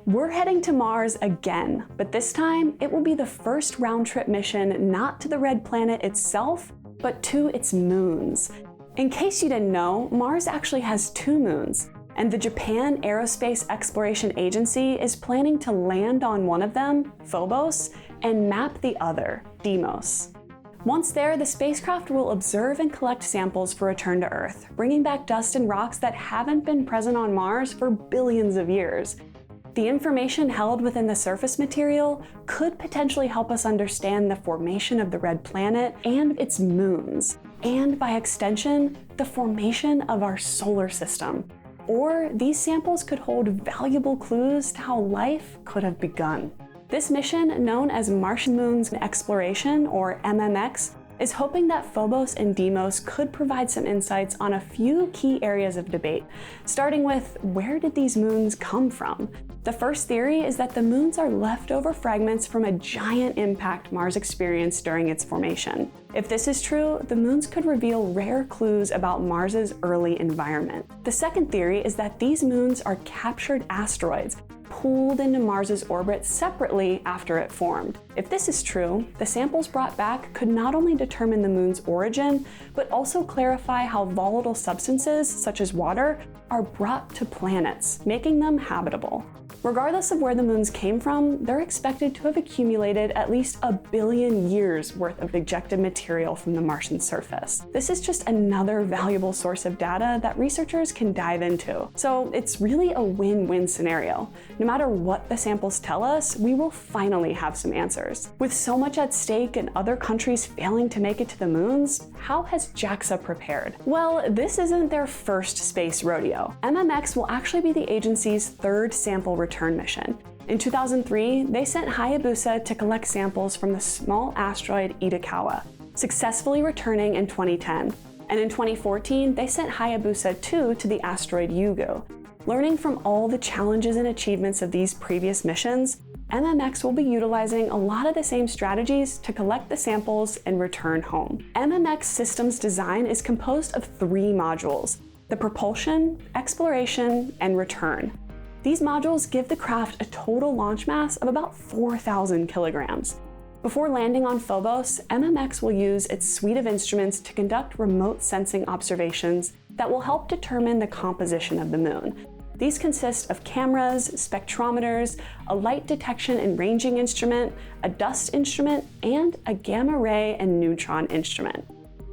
We're heading to Mars again, but this time it will be the first round-trip mission not to the red planet itself, but to its moons. In case you didn't know, Mars actually has 2 moons, and the Japan Aerospace Exploration Agency is planning to land on one of them, Phobos, and map the other, Deimos. Once there, the spacecraft will observe and collect samples for return to Earth, bringing back dust and rocks that haven't been present on Mars for billions of years. The information held within the surface material could potentially help us understand the formation of the red planet and its moons, and by extension, the formation of our solar system. Or these samples could hold valuable clues to how life could have begun. This mission, known as Martian Moons Exploration, or MMX, is hoping that Phobos and Deimos could provide some insights on a few key areas of debate, starting with where did these moons come from? The first theory is that the moons are leftover fragments from a giant impact Mars experienced during its formation. If this is true, the moons could reveal rare clues about Mars's early environment. The second theory is that these moons are captured asteroids, pulled into Mars's orbit separately after it formed. If this is true, the samples brought back could not only determine the moon's origin, but also clarify how volatile substances, such as water, are brought to planets, making them habitable. Regardless of where the moons came from, they're expected to have accumulated at least 1 billion years worth of ejected material from the Martian surface. This is just another valuable source of data that researchers can dive into. So it's really a win-win scenario. No matter what the samples tell us, we will finally have some answers. With so much at stake and other countries failing to make it to the moons, how has JAXA prepared? Well, this isn't their first space rodeo. MMX will actually be the agency's 3rd sample return mission. In 2003, they sent Hayabusa to collect samples from the small asteroid Itokawa, successfully returning in 2010. And in 2014, they sent Hayabusa 2 to the asteroid Yugo. Learning from all the challenges and achievements of these previous missions, MMX will be utilizing a lot of the same strategies to collect the samples and return home. MMX systems design is composed of 3 modules: the propulsion, exploration, and return. These modules give the craft a total launch mass of about 4,000 kilograms. Before landing on Phobos, MMX will use its suite of instruments to conduct remote sensing observations that will help determine the composition of the moon. These consist of cameras, spectrometers, a light detection and ranging instrument, a dust instrument, and a gamma ray and neutron instrument.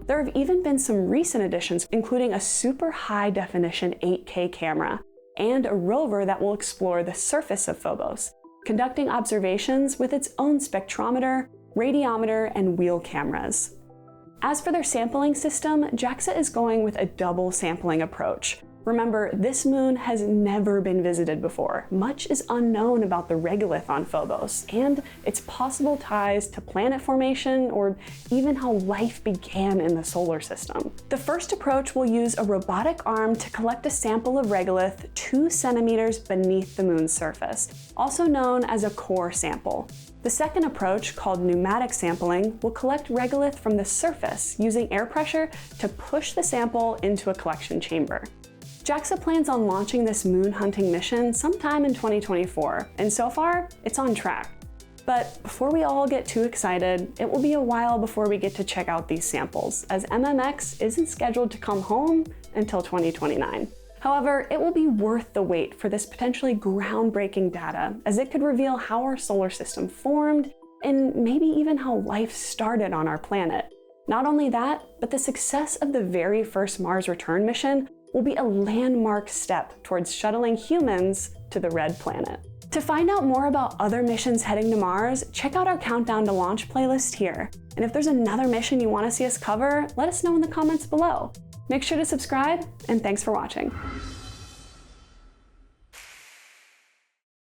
There have even been some recent additions, including a super high definition 8K camera, and a rover that will explore the surface of Phobos, conducting observations with its own spectrometer, radiometer, and wheel cameras. As for their sampling system, JAXA is going with a double sampling approach. Remember, this moon has never been visited before. Much is unknown about the regolith on Phobos and its possible ties to planet formation or even how life began in the solar system. The first approach will use a robotic arm to collect a sample of regolith 2 centimeters beneath the moon's surface, also known as a core sample. The second approach, called pneumatic sampling, will collect regolith from the surface using air pressure to push the sample into a collection chamber. JAXA plans on launching this moon hunting mission sometime in 2024, and so far, it's on track. But before we all get too excited, it will be a while before we get to check out these samples, as MMX isn't scheduled to come home until 2029. However, it will be worth the wait for this potentially groundbreaking data, as it could reveal how our solar system formed, and maybe even how life started on our planet. Not only that, but the success of the very first Mars return mission will be a landmark step towards shuttling humans to the red planet. To find out more about other missions heading to Mars, check out our Countdown to Launch playlist here. And if there's another mission you want to see us cover, let us know in the comments below. Make sure to subscribe, and thanks for watching.